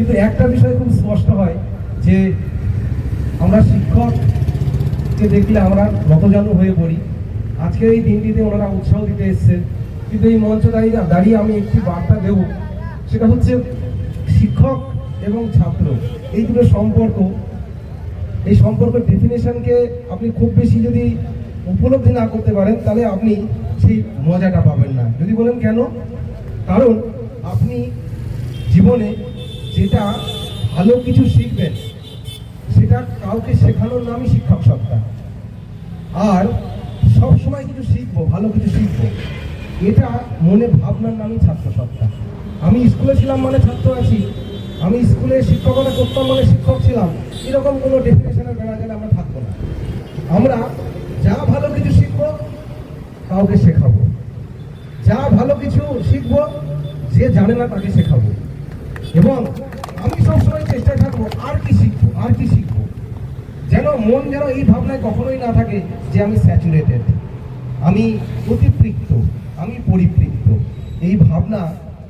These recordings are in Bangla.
কিন্তু একটা বিষয় খুব স্পষ্ট হয় যে আমরা শিক্ষককে দেখলে আমরা নতজানু হয়ে পড়ি। আজকের এই দিনটিতে ওনারা উৎসাহ দিতে এসছে, কিন্তু এই মঞ্চ দাঁড়িয়ে আমি একটি বার্তা দেব, সেটা হচ্ছে শিক্ষক এবং ছাত্র এই দুটো সম্পর্ক, এই সম্পর্কের ডেফিনেশনকে আপনি খুব বেশি যদি উপলব্ধি না করতে পারেন তাহলে আপনি সেই মজাটা পাবেন না। যদি বলেন কেন? কারণ আপনি জীবনে যেটা ভালো কিছু শিখবেন সেটা কাউকে শেখানোর নামই শিক্ষক সত্তা। আর সব সময় কিছু শিখবো, ভালো কিছু শিখবো, এটা মনে ভাবনার নামই ছাত্র সত্তা। আমি স্কুলে ছিলাম মানে ছাত্র আছি, আমি স্কুলে শিক্ষকতা করতাম মানে শিক্ষক ছিলাম, এরকম কোনো ডেফিনেশনের বেড়া গেলে আমরা থাকবো না। আমরা যা ভালো কিছু শিখবো কাউকে শেখাবো, যা ভালো কিছু শিখবো যে জানে না তাকে শেখাবো, এবং আমি সবসময় চেষ্টায় থাকবো আর কি শিখবো, আর কি শিখবো। যেন মন যেন এই ভাবনায় কখনোই না থাকে যে আমি স্যাচুরেটেড, আমি অতিপৃক্ত, আমি পরিপৃক্ত। এই ভাবনা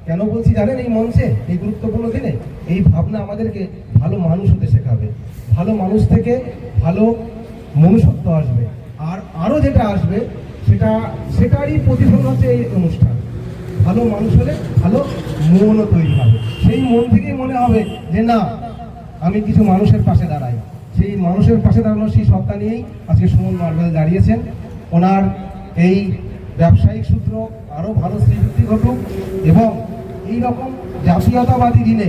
কেন বলছি জানেন? এই মঞ্চে এই গুরুত্বপূর্ণ দিনে এই ভাবনা আমাদেরকে ভালো মানুষ হতে শেখাবে। ভালো মানুষ থেকে ভালো মনুষ্যত্ব আসবে, আর আরও যেটা আসবে সেটারই প্রতিফলন হচ্ছে এই অনুষ্ঠান। ভালো মানুষ হলে ভালো মনও তৈরি হবে, সেই মন থেকেই মনে হবে যে না, আমি কিছু মানুষের পাশে দাঁড়াই। সেই মানুষের পাশে দাঁড়ানোর সেই সত্তা নিয়েই আজকে সুমন মার্বেল দাঁড়িয়েছেন। ওনার এই ব্যবসায়িক সূত্র আরও ভালো শ্রীবৃদ্ধি ঘটুক, এবং এই রকম জাতীয়তাবাদী দিনে,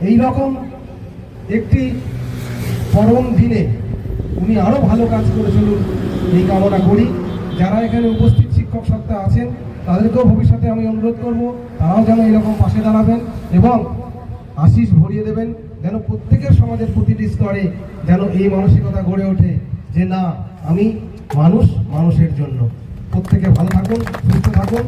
এই রকম একটি পরম দিনে উনি আরও ভালো কাজ করে চলুন এই কামনা করি। যারা এখানে উপস্থিত শিক্ষক সত্তা আছেন তাদেরকেও ভবিষ্যতে আমি অনুরোধ করব তারাও যেন এরকম পাশে দাঁড়াবেন এবং আশিস ভরিয়ে দেবেন, যেন প্রত্যেকের সমাজের প্রতিটি স্তরে যেন এই মানসিকতা গড়ে ওঠে যে না, আমি মানুষ, মানুষের জন্য। প্রত্যেকে ভালো থাকুন, সুস্থ থাকুন।